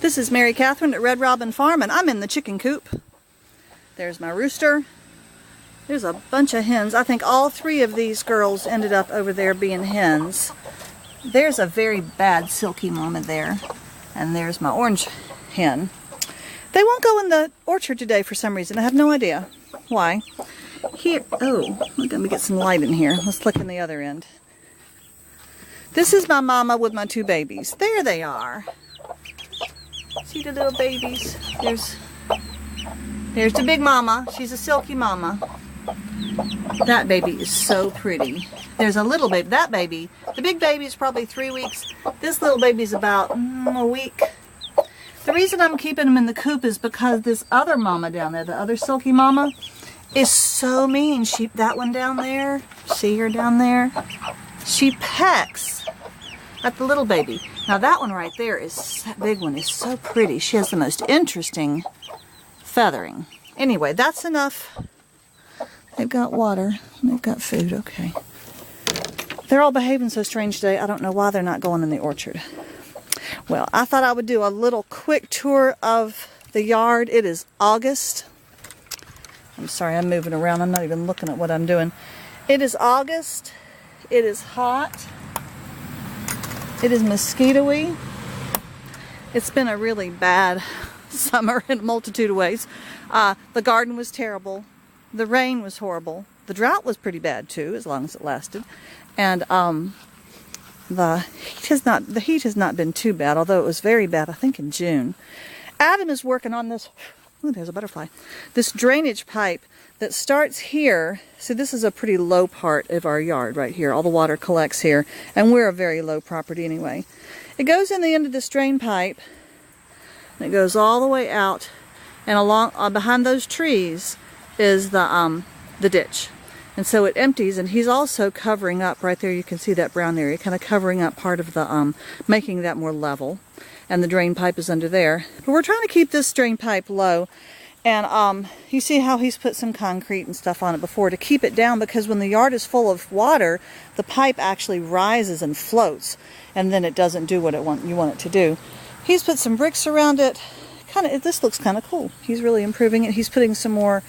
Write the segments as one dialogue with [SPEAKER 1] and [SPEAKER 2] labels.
[SPEAKER 1] This is Mary Catherine at Red Robin Farm, and I'm in the chicken coop. There's my rooster. There's a bunch of hens. I think all three of these girls ended up over there being hens. There's a very bad silky mama there. And there's my orange hen. They won't go in the orchard today for some reason. I have no idea why. Here, oh, let me get some light in here. Let's look in the other end. This is my mama with my two babies. There they are. See the little babies? There's the big mama. She's a silky mama. That baby is so pretty. There's a little baby. That baby, the big baby is probably 3 weeks. This little baby's about a week. The reason I'm keeping them in the coop is because this other mama down there, the other silky mama, is so mean. That one down there, see her down there? She pecks at the little baby. Now that one right there that big one is so pretty. She has the most interesting feathering. Anyway, that's enough. They've got water. They've got food. Okay. They're all behaving so strange today. I don't know why they're not going in the orchard. Well, I thought I would do a little quick tour of the yard. It is August. I'm sorry, I'm moving around. I'm not even looking at what I'm doing. It is August. It is hot. It is mosquito-y. It's been a really bad summer in a multitude of ways. The garden was terrible. The rain was horrible. The drought was pretty bad too, as long as it lasted. And the heat has not been too bad, although it was very bad, I think, in June. Adam is working on this. Ooh, there's a butterfly. This drainage pipe that starts here. So this is a pretty low part of our yard right here. All the water collects here, and we're a very low property anyway. It goes in the end of this drain pipe, and it goes all the way out, and along behind those trees is the ditch. And so it empties, and he's also covering up right there. You can see that brown area, kind of covering up part of the making that more level. And the drain pipe is under there. But we're trying to keep this drain pipe low. And you see how he's put some concrete and stuff on it before to keep it down, because when the yard is full of water, the pipe actually rises and floats, and then it doesn't do what you want it to do. He's put some bricks around it. This looks kind of cool. He's really improving it. He's putting some more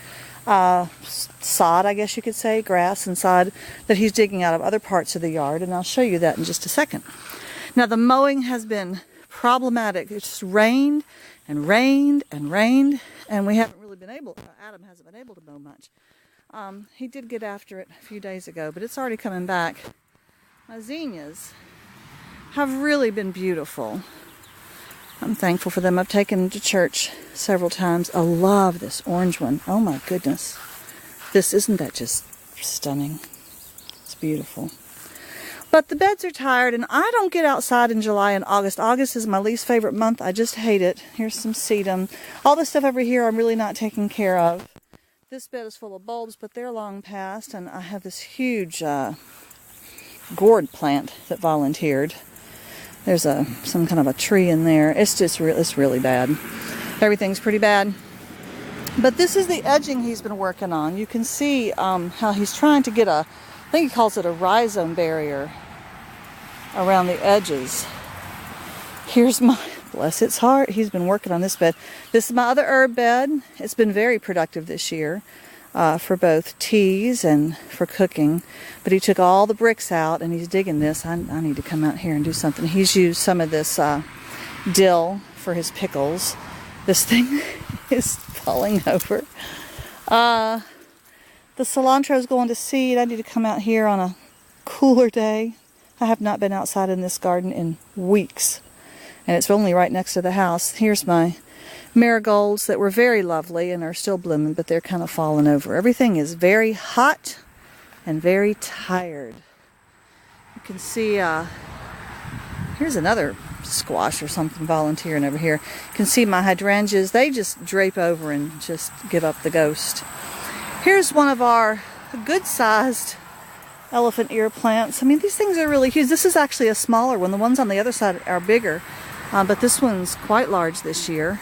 [SPEAKER 1] sod, I guess you could say, grass and sod that he's digging out of other parts of the yard, and I'll show you that in just a second. Now the mowing has been problematic. It's just rained and rained and rained, and we haven't really been able, Adam hasn't been able to mow much. He did get after it a few days ago, but it's already coming back. My zinnias have really been beautiful. I'm thankful for them. I've taken them to church several times. I love this orange one. Oh my goodness. Isn't that just stunning? It's beautiful. But the beds are tired, and I don't get outside in July and August. August is my least favorite month. I just hate it. Here's some sedum. All the stuff over here I'm really not taking care of. This bed is full of bulbs, but they're long past, and I have this huge gourd plant that volunteered. There's some kind of a tree in there. It's just it's really bad. Everything's pretty bad. But this is the edging he's been working on. You can see how he's trying to get I think he calls it a rhizome barrier around the edges. Here's bless its heart, he's been working on this bed. This is my other herb bed. It's been very productive this year for both teas and for cooking. But he took all the bricks out, and he's digging this. I need to come out here and do something. He's used some of this dill for his pickles. This thing is falling over. The cilantro is going to seed. I need to come out here on a cooler day. I have not been outside in this garden in weeks, and it's only right next to the house. Here's my marigolds that were very lovely and are still blooming, but they're kind of falling over. Everything is very hot and very tired. You can see, here's another squash or something volunteering over here. You can see my hydrangeas. They just drape over and just give up the ghost. Here's one of our good-sized elephant ear plants. I mean, these things are really huge. This is actually a smaller one. The ones on the other side are bigger, but this one's quite large this year.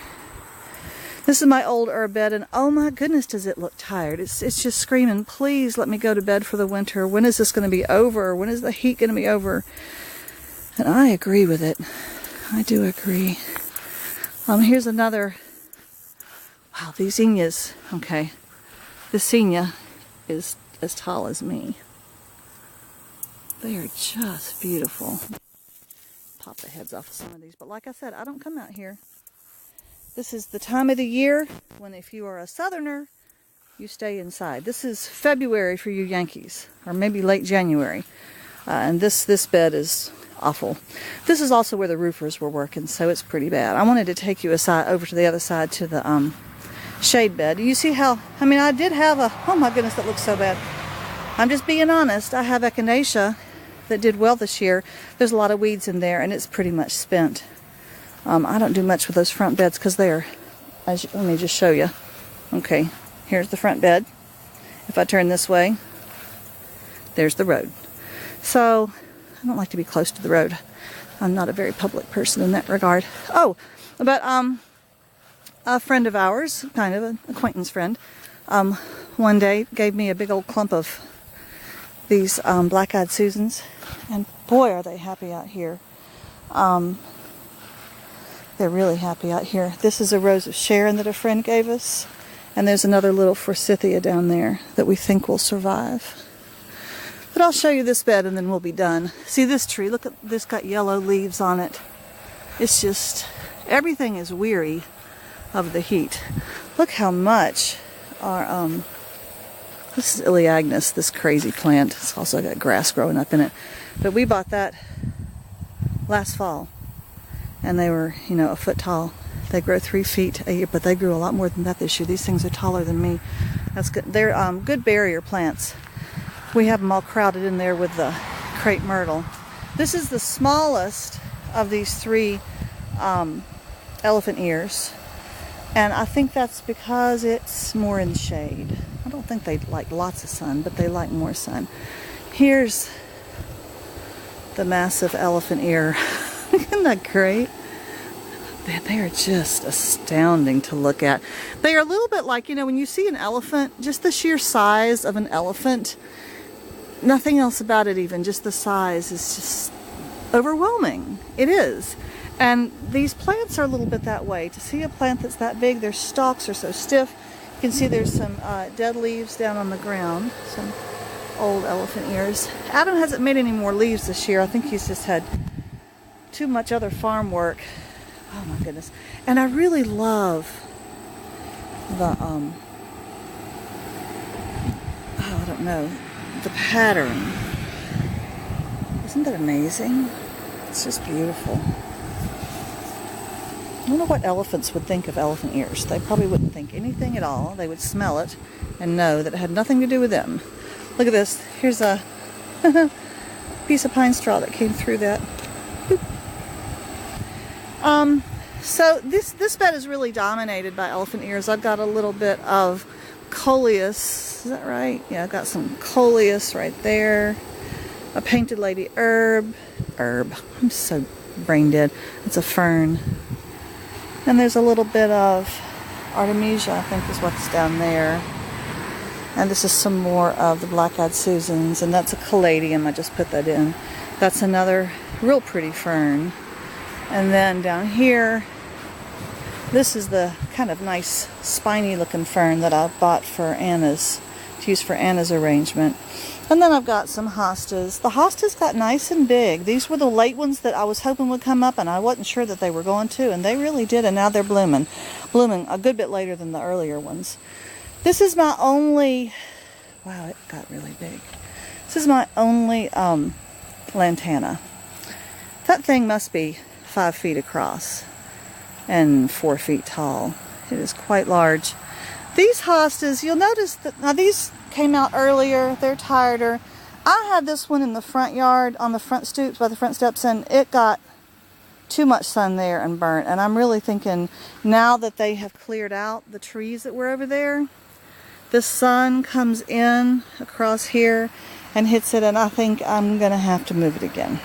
[SPEAKER 1] This is my old herb bed, and oh my goodness, does it look tired. It's just screaming, please let me go to bed for the winter. When is this going to be over? When is the heat going to be over? And I agree with it. I do agree. Here's another. Wow, these zinnias. Okay, this zinnia is as tall as me. They are just beautiful. Pop the heads off of some of these, but like I said, I don't come out here. This is the time of the year when, if you are a southerner, you stay inside. This is February for you Yankees, or maybe late January. And this bed is awful. This is also where the roofers were working, so it's pretty bad. I wanted to take you over to the other side to the shade bed. You see how, I mean, I did have a, oh my goodness, that looks so bad. I'm just being honest. I have echinacea that did well this year. There's a lot of weeds in there, and it's pretty much spent. I don't do much with those front beds because they're, let me just show you. Okay, here's the front bed. If I turn this way, there's the road. So I don't like to be close to the road. I'm not a very public person in that regard. Oh, but a friend of ours, kind of an acquaintance friend, one day gave me a big old clump of these Blackeyed Susans, and boy are they happy out here. They're really happy out here. This is a rose of Sharon that a friend gave us, and there's another little forsythia down there that we think will survive. But I'll show you this bed and then we'll be done. See this tree, look at this, got yellow leaves on it. It's just, everything is weary of the heat. Look how much our, this is Iliagnus, this crazy plant. It's also got grass growing up in it. But we bought that last fall, and they were, you know, a foot tall. They grow 3 feet a year, but they grew a lot more than that this year. These things are taller than me. That's good. They're good barrier plants. We have them all crowded in there with the crepe myrtle. This is the smallest of these 3 elephant ears, and I think that's because it's more in shade. I don't think they like lots of sun, but they like more sun. Here's the massive elephant ear. Isn't that great? They are just astounding to look at. They are a little bit like, you know, when you see an elephant, just the sheer size of an elephant, nothing else about it even, just the size is just overwhelming. It is. And these plants are a little bit that way. To see a plant that's that big, their stalks are so stiff. You can see there's some dead leaves down on the ground, some old elephant ears. Adam hasn't made any more leaves this year. I think he's just had too much other farm work. Oh my goodness. And I really love the, oh, I don't know, the pattern. Isn't that amazing? It's just beautiful. I don't know what elephants would think of elephant ears. They probably wouldn't think anything at all. They would smell it and know that it had nothing to do with them. Look at this. Here's a piece of pine straw that came through that. So this bed is really dominated by elephant ears. I've got a little bit of coleus. Is that right? Yeah, I've got some coleus right there. A painted lady herb. I'm so brain dead. It's a fern. And there's a little bit of Artemisia, I think is what's down there. And this is some more of the Blackeyed Susans, and that's a caladium. I just put that in. That's another real pretty fern. And then down here, this is the kind of nice spiny looking fern that I bought for Anna's, to use for Anna's arrangement. And then I've got some hostas. The hostas got nice and big. These were the late ones that I was hoping would come up, and I wasn't sure that they were going to, and they really did, and now they're blooming a good bit later than the earlier ones. This is my only, wow, it got really big. This is my only lantana. That thing must be 5 feet across and 4 feet tall. It is quite large. These hostas, you'll notice that, now these came out earlier, they're tireder. I had this one in the front yard, on the front stoops, by the front steps, and it got too much sun there and burnt. And I'm really thinking, now that they have cleared out the trees that were over there, the sun comes in across here and hits it, and I think I'm gonna have to move it again.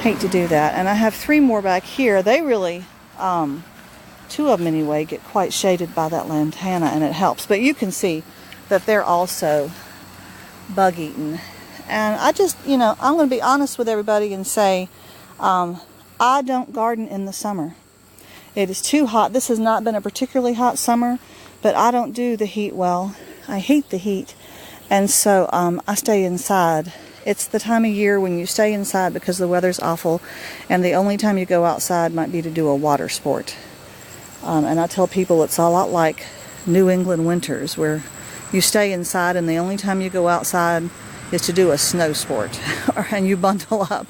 [SPEAKER 1] Hate to do that. And I have 3 more back here. They really, 2 of them anyway, get quite shaded by that lantana, and it helps. But you can see that they're also bug eaten. And I just, you know, I'm going to be honest with everybody and say, I don't garden in the summer. It is too hot. This has not been a particularly hot summer, but I don't do the heat well. I hate the heat, and so I stay inside. It's the time of year when you stay inside because the weather's awful, and the only time you go outside might be to do a water sport. And I tell people it's a lot like New England winters, where you stay inside and the only time you go outside is to do a snow sport, and you bundle up.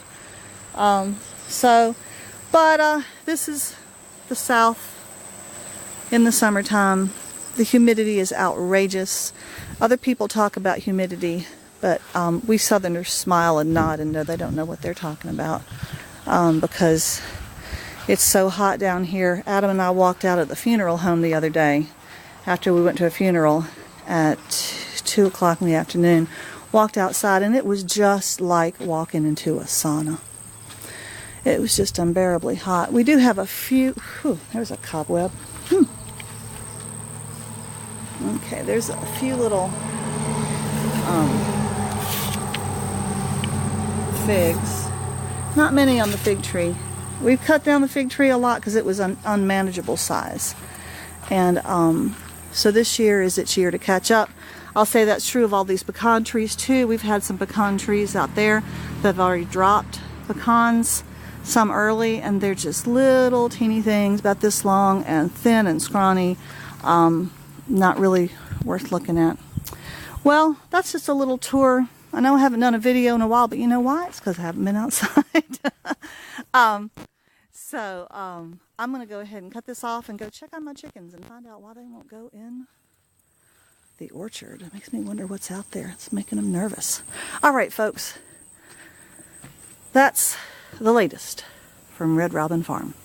[SPEAKER 1] This is the South in the summertime. The humidity is outrageous. Other people talk about humidity, but we Southerners smile and nod and know they don't know what they're talking about, because it's so hot down here. Adam and I walked out at the funeral home the other day after we went to a funeral at 2 o'clock in the afternoon. Walked outside and it was just like walking into a sauna. It was just unbearably hot. We do have a few... there's a cobweb. Okay, there's a few little figs. Not many on the fig tree. We've cut down the fig tree a lot because it was an unmanageable size. And so this year is its year to catch up. I'll say that's true of all these pecan trees too. We've had some pecan trees out there that have already dropped pecans, some early, and they're just little teeny things about this long and thin and scrawny. Not really worth looking at. Well, that's just a little tour. I know I haven't done a video in a while, but you know why? It's because I haven't been outside. I'm going to go ahead and cut this off and go check on my chickens and find out why they won't go in the orchard. It makes me wonder what's out there. It's making them nervous. All right, folks. That's the latest from Red Robin Farm.